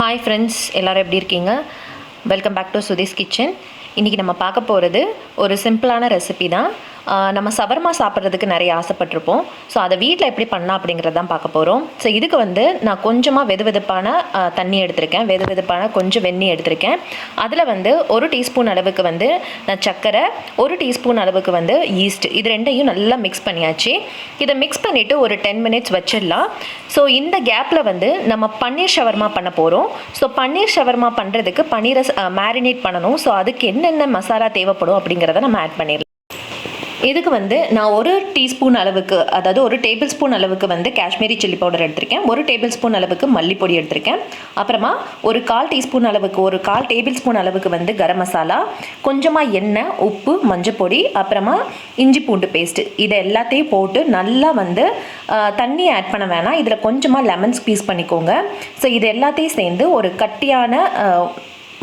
Hi friends, எல்லோரும் எப்படி இருக்கீங்க? Welcome back to Sudhi's kitchen. இன்றைக்கி நம்ம பார்க்க போகிறது ஒரு சிம்பிளான ரெசிபி தான். நம்ம சவர்மா சாப்பிட்றதுக்கு நிறைய ஆசைப்பட்டிருப்போம். ஸோ அதை வீட்டில் எப்படி பண்ணலாம் அப்படிங்கிறது தான் பார்க்க போகிறோம். ஸோ இதுக்கு வந்து நான் கொஞ்சமாக வெதுவெதுப்பான தண்ணி எடுத்திருக்கேன், வெதுவெதுப்பான கொஞ்சம் வெந்நீர் எடுத்திருக்கேன். அதில் வந்து 1 டீஸ்பூன் அளவுக்கு வந்து நான் சர்க்கரை, 1 டீஸ்பூன் அளவுக்கு வந்து ஈஸ்ட், இது ரெண்டையும் நல்லா மிக்ஸ் பண்ணியாச்சு. இதை மிக்ஸ் பண்ணிவிட்டு ஒரு 10 மினிட்ஸ் வச்சிடலாம். ஸோ இந்த கேப்பில் வந்து நம்ம பன்னீர் ஷவர்மா பண்ண போகிறோம். ஸோ பன்னீர் ஷவர்மா பண்ணுறதுக்கு பன்னீரை மேரினேட் பண்ணணும். ஸோ அதுக்கு என்னென்ன மசாலா தேவைப்படும் அப்படிங்கிறத நம்ம ஆட் பண்ணிடலாம். இதுக்கு வந்து நான் 1 டீஸ்பூன் அளவுக்கு, அதாவது 1 டேபிள் ஸ்பூன் அளவுக்கு வந்து காஷ்மீரி சில்லி பவுடர் எடுத்திருக்கேன், 1 டேபிள் ஸ்பூன் அளவுக்கு மல்லிப்பொடி எடுத்திருக்கேன், அப்புறமா ஒரு 1/4 டீஸ்பூன் அளவுக்கு, ஒரு 1/4 டேபிள் ஸ்பூன் அளவுக்கு வந்து கரம் மசாலா, கொஞ்சமாக எண்ணெய், உப்பு, மஞ்சப்பொடி, அப்புறமா இஞ்சி பூண்டு பேஸ்ட்டு, இதை எல்லாத்தையும் போட்டு நல்லா வந்து தண்ணி ஆட் பண்ண வேணாம், இதில் கொஞ்சமாக லெமன் ஸ்க்வீஸ் பண்ணிக்கோங்க. ஸோ இது எல்லாத்தையும் சேர்ந்து ஒரு கட்டியான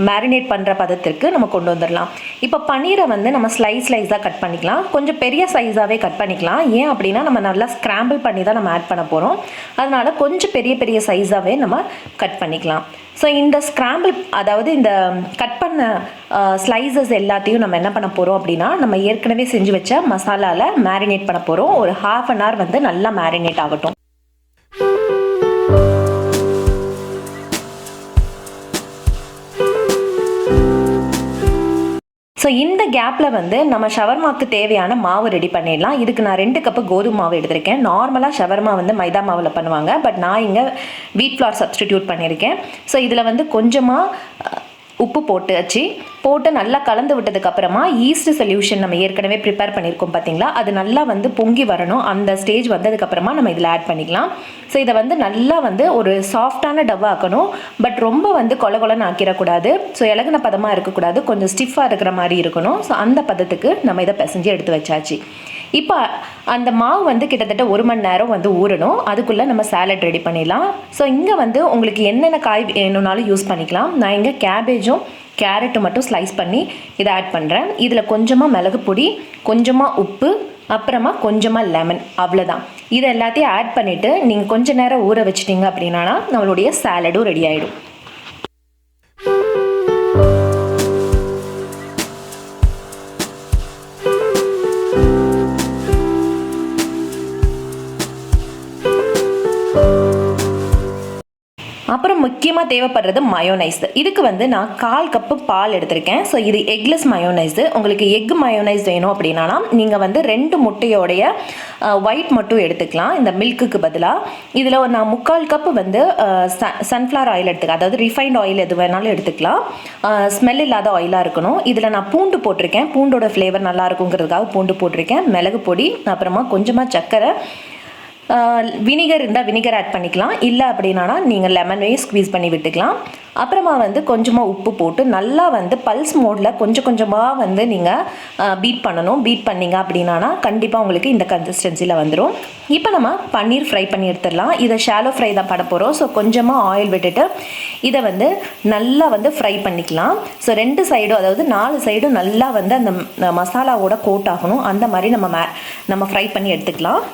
மேரினேட் பண்ணுற பதத்திற்கு நம்ம கொண்டு வந்துடலாம். இப்போ பன்னீரை வந்து நம்ம ஸ்லைஸாக கட் பண்ணிக்கலாம், கொஞ்சம் பெரிய சைஸாகவே கட் பண்ணிக்கலாம். ஏன் அப்படின்னா நம்ம நல்லா ஸ்க்ராம்பிள் பண்ணி தான் நம்ம ஆட் பண்ண போகிறோம், அதனால் கொஞ்சம் பெரிய சைஸாகவே நம்ம கட் பண்ணிக்கலாம். ஸோ இந்த ஸ்க்ராம்பிள், அதாவது இந்த கட் பண்ண ஸ்லைசஸ் எல்லாத்தையும் நம்ம என்ன பண்ண போகிறோம் அப்படின்னா, நம்ம ஏற்கனவே செஞ்சு வச்ச மசாலாவில் மேரினேட் பண்ண போகிறோம். ஒரு 1/2 hour வந்து நல்லா மேரினேட் ஆகட்டும். ஸோ இந்த கேப்பில் வந்து நம்ம ஷவர்மாவுக்கு தேவையான மாவு ரெடி பண்ணிடலாம். இதுக்கு நான் 2 கப்பு கோதுமை மாவு எடுத்திருக்கேன். நார்மலாக ஷவர்மா வந்து மைதா மாவில் பண்ணுவாங்க, பட் நான் இங்கே வீட் ஃப்ளார் சப்ஸ்டிடியூட் பண்ணியிருக்கேன். ஸோ இதில் வந்து கொஞ்சமாக உப்பு போட்டு நல்லா கலந்து விட்டதுக்கப்புறமா ஈஸ்ட் சொல்யூஷன் நம்ம ஏற்கனவே ப்ரிப்பேர் பண்ணியிருக்கோம் பார்த்தீங்களா, அது நல்லா வந்து பொங்கி வரணும். அந்த ஸ்டேஜ் வந்ததுக்கப்புறமா நம்ம இதில் ஆட் பண்ணிக்கலாம். ஸோ இதை வந்து நல்லா வந்து ஒரு சாஃப்டான டவ் ஆக்கணும், பட் ரொம்ப வந்து கொலன்னு ஆக்கிடக்கூடாது. ஸோ இலகுன பதமாக இருக்கக்கூடாது, கொஞ்சம் ஸ்டிஃபாக இருக்கிற மாதிரி இருக்கணும். ஸோ அந்த பதத்துக்கு நம்ம இதை பிசைஞ்சு எடுத்து வச்சாச்சு. இப்போ அந்த மாவு வந்து கிட்டத்தட்ட 1 மணி நேரம் வந்து ஊறணும். அதுக்குள்ளே நம்ம சாலட் ரெடி பண்ணிடலாம். ஸோ இங்கே வந்து உங்களுக்கு என்னென்ன காய் வேணும்னாலும் யூஸ் பண்ணிக்கலாம். நான் இங்கே கேபேஜும் கேரட்டும் மட்டும் ஸ்லைஸ் பண்ணி இதை ஆட் பண்ணுறேன். இதில் கொஞ்சமாக மிளகு பொடி, கொஞ்சமாக உப்பு, அப்புறமா கொஞ்சமாக லெமன், அவ்வளோதான். இதை எல்லாத்தையும் ஆட் பண்ணிவிட்டு நீங்கள் கொஞ்சம் நேரம் ஊற வச்சிட்டிங்க அப்படின்னா நம்மளுடைய சாலடும் ரெடி ஆகிடும். அப்புறம் முக்கியமாக தேவைப்படுறது மயோனைஸ். இதுக்கு வந்து நான் 1/4 கப்பு பால் எடுத்திருக்கேன். ஸோ இது எக்லெஸ் மயோனைஸ். உங்களுக்கு எக் மயோனைஸ் வேணும் அப்படின்னா நீங்கள் வந்து 2 முட்டையோடைய ஒயிட் மட்டும் எடுத்துக்கலாம் இந்த மில்க்குக்கு பதிலாக. இதில் நான் 3/4 கப்பு வந்து சன்ஃப்ளவர் ஆயில் எடுத்துக்கலாம், அதாவது ரிஃபைண்ட் ஆயில் எது வேணாலும் எடுத்துக்கலாம். ஸ்மெல் இல்லாத ஆயிலாக இருக்கணும். இதில் நான் பூண்டு போட்டிருக்கேன், பூண்டோட ஃப்ளேவர் நல்லா இருக்குங்கிறதுக்காக பூண்டு போட்டிருக்கேன், மிளகு பொடி, அப்புறமா கொஞ்சமாக சர்க்கரை, வினிகர் இருந்தால் வினிகர் ஆட் பண்ணிக்கலாம், இல்லை அப்படின்னா நீங்கள் லெமனையும் ஸ்க்வீஸ் பண்ணி விட்டுக்கலாம். அப்புறமா வந்து கொஞ்சமாக உப்பு போட்டு நல்லா வந்து பல்ஸ் மோடில் கொஞ்சமாக வந்து நீங்கள் பீட் பண்ணணும். பீட் பண்ணிங்க அப்படின்னா கண்டிப்பாக உங்களுக்கு இந்த கன்சிஸ்டன்சியில் வந்துடும். இப்போ நம்ம பன்னீர் ஃப்ரை பண்ணி எடுத்துடலாம். இதை ஷாலோ ஃப்ரை தான் பண்ண போகிறோம். ஸோ கொஞ்சமாக ஆயில் விட்டுட்டு இதை வந்து நல்லா வந்து ஃப்ரை பண்ணிக்கலாம். ஸோ 2 சைடும், அதாவது 4 சைடும் நல்லா வந்து அந்த மசாலாவோட கோட் ஆகணும். அந்த மாதிரி நம்ம ஃப்ரை பண்ணி எடுத்துக்கலாம்.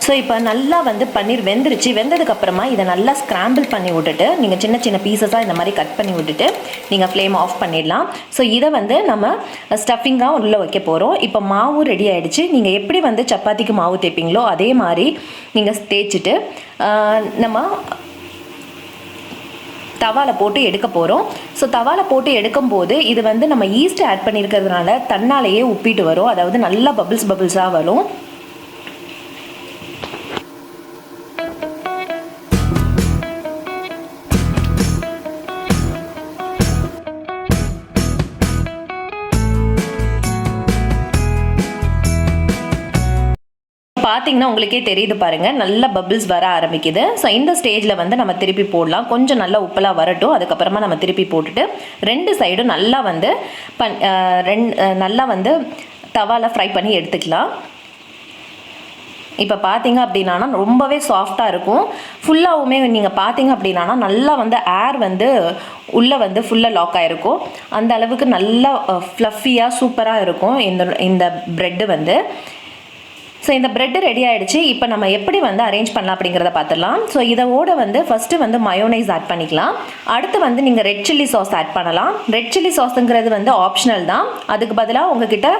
ஸோ இப்போ நல்லா வந்து பன்னீர் வெந்துருச்சு. வெந்ததுக்கப்புறமா இதை நல்லா ஸ்க்ராம்பிள் பண்ணி விட்டுட்டு நீங்கள் சின்ன பீசஸாக இந்த மாதிரி கட் பண்ணி விட்டுட்டு நீங்கள் ஃப்ளேம் ஆஃப் பண்ணிடலாம். ஸோ இதை வந்து நம்ம ஸ்டஃபிங்காக உள்ளே வைக்க போகிறோம். இப்போ மாவு ரெடி ஆகிடுச்சு. நீங்கள் எப்படி வந்து சப்பாத்திக்கு மாவு தேய்ப்பீங்களோ அதே மாதிரி நீங்கள் தேய்ச்சிட்டு நம்ம தவாவில் போட்டு எடுக்க போகிறோம். ஸோ தவாவில் போட்டு எடுக்கும்போது இது வந்து நம்ம ஈஸ்ட் ஆட் பண்ணியிருக்கிறதுனால தன்னாலேயே உப்பிட்டு வரும், அதாவது நல்லா பபிள்ஸாக வரும். பார்த்தீங்கன்னா உங்களுக்கே தெரியுது பாருங்கள், நல்ல பபிள்ஸ் வர ஆரம்பிக்குது. ஸோ இந்த ஸ்டேஜில் வந்து நம்ம திருப்பி போடலாம். கொஞ்சம் நல்லா உப்பெல்லாம் வரட்டும், அதுக்கப்புறமா நம்ம திருப்பி போட்டுட்டு 2 சைடும் நல்லா வந்து நல்லா வந்து தவாவில் ஃப்ரை பண்ணி எடுத்துக்கலாம். இப்போ பார்த்தீங்க அப்படின்னா ரொம்பவே சாஃப்டாக இருக்கும். ஃபுல்லாகவுமே நீங்கள் பார்த்தீங்க அப்படின்னா நல்லா வந்து ஏர் வந்து உள்ளே வந்து ஃபுல்லாக லாக் ஆகிருக்கும். அந்த அளவுக்கு நல்லா ஃப்ளஃபியாக சூப்பராக இருக்கும் இந்த ப்ரெட்டு வந்து. ஸோ இந்த ப்ரெட்டு ரெடி ஆகிடுச்சு. இப்போ நம்ம எப்படி வந்து அரேஞ்ச் பண்ணலாம் அப்படிங்கிறத பார்த்துடலாம். ஸோ இதோட வந்து ஃபஸ்ட்டு வந்து மயோனைஸ் ஆட் பண்ணிக்கலாம். அடுத்து வந்து நீங்கள் ரெட் சில்லி சாஸ் ஆட் பண்ணலாம். ரெட் சில்லி சாஸுங்கிறது வந்து ஆப்ஷனல் தான். அதுக்கு பதிலாக உங்ககிட்ட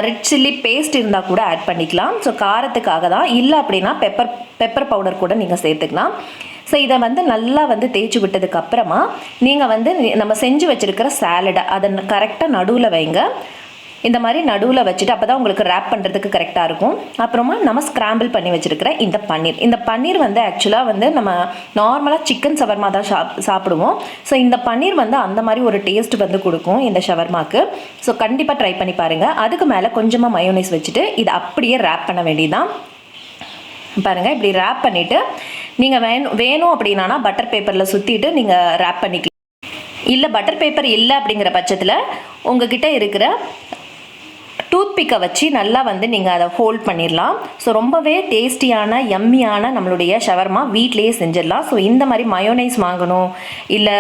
ரெட் சில்லி பேஸ்ட் இருந்தால் கூட ஆட் பண்ணிக்கலாம். ஸோ காரத்துக்காக தான். இல்லை அப்படின்னா பெப்பர் பவுடர் கூட நீங்கள் சேர்த்துக்கலாம். ஸோ இதை வந்து நல்லா வந்து தேய்ச்சி விட்டதுக்கு அப்புறமா நீங்கள் வந்து நம்ம செஞ்சு வச்சுருக்கிற சாலடை அதை கரெக்டாக நடுவில் வைங்க. இந்த மாதிரி நடுவில் வச்சுட்டு அப்போ தான் உங்களுக்கு ரேப் பண்ணுறதுக்கு கரெக்டாக இருக்கும். அப்புறமா நம்ம ஸ்க்ராம்பிள் பண்ணி வச்சுருக்கிற இந்த பன்னீர் வந்து ஆக்சுவலாக வந்து நம்ம நார்மலாக சிக்கன் ஷவர்மா தான் சாப்பிடுவோம். ஸோ இந்த பன்னீர் வந்து அந்த மாதிரி ஒரு டேஸ்ட் வந்து கொடுக்கும் இந்த ஷவர்மாக்கு. ஸோ கண்டிப்பாக ட்ரை பண்ணி பாருங்கள். அதுக்கு மேலே கொஞ்சமாக மயோனைஸ் வச்சுட்டு இதை அப்படியே ரேப் பண்ண வேண்டியதான். பாருங்கள், இப்படி ரேப் பண்ணிவிட்டு நீங்கள் வேணும் அப்படின்னா பட்டர் பேப்பரில் சுற்றிட்டு நீங்கள் ரேப் பண்ணிக்கலாம். இல்லை பட்டர் பேப்பர் இல்லை அப்படிங்கிற பட்சத்தில் உங்ககிட்ட இருக்கிற டூத்பிக்கை வச்சு நல்லா வந்து நீங்கள் அதை ஹோல்ட் பண்ணிடலாம். ஸோ ரொம்பவே டேஸ்டியான யம்மியான நம்மளுடைய ஷவர்மா வீட்லேயே செஞ்சிடலாம். ஸோ இந்த மாதிரி மயோனைஸ் வாங்கணும், இல்லை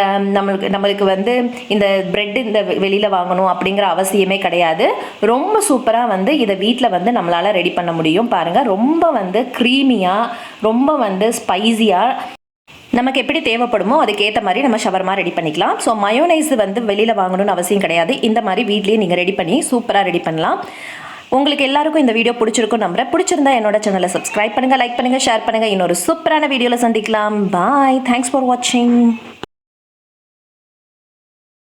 நம்மளுக்கு வந்து இந்த ப்ரெட் இந்த வெளியில் வாங்கணும் அப்படிங்கிற அவசியமே கிடையாது. ரொம்ப சூப்பராக வந்து இதை வீட்டில் வந்து நம்மளால் ரெடி பண்ண முடியும். பாருங்கள், ரொம்ப வந்து க்ரீமியாக, ரொம்ப வந்து ஸ்பைஸியாக நமக்கு எப்படி தேவைப்படுமோ அதுக்கேற்ற மாதிரி நம்ம ஷவர்மா ரெடி பண்ணிக்கலாம். ஸோ மயோனைஸ் வந்து வெளியில் வாங்கணும்னு அவசியம் கிடையாது. இந்த மாதிரி வீட்லேயே நீங்கள் ரெடி பண்ணி சூப்பராக ரெடி பண்ணலாம். உங்களுக்கு எல்லாருக்கும் இந்த வீடியோ பிடிச்சிருக்கும் நம்புறேன். பிடிச்சிருந்தா என்னோட சேனலை சப்ஸ்கிரைப் பண்ணுங்கள், லைக் பண்ணுங்கள், ஷேர் பண்ணுங்கள். இன்னொரு சூப்பரான வீடியோவில் சந்திக்கலாம். பாய். தேங்க்ஸ் ஃபார் வாட்சிங்.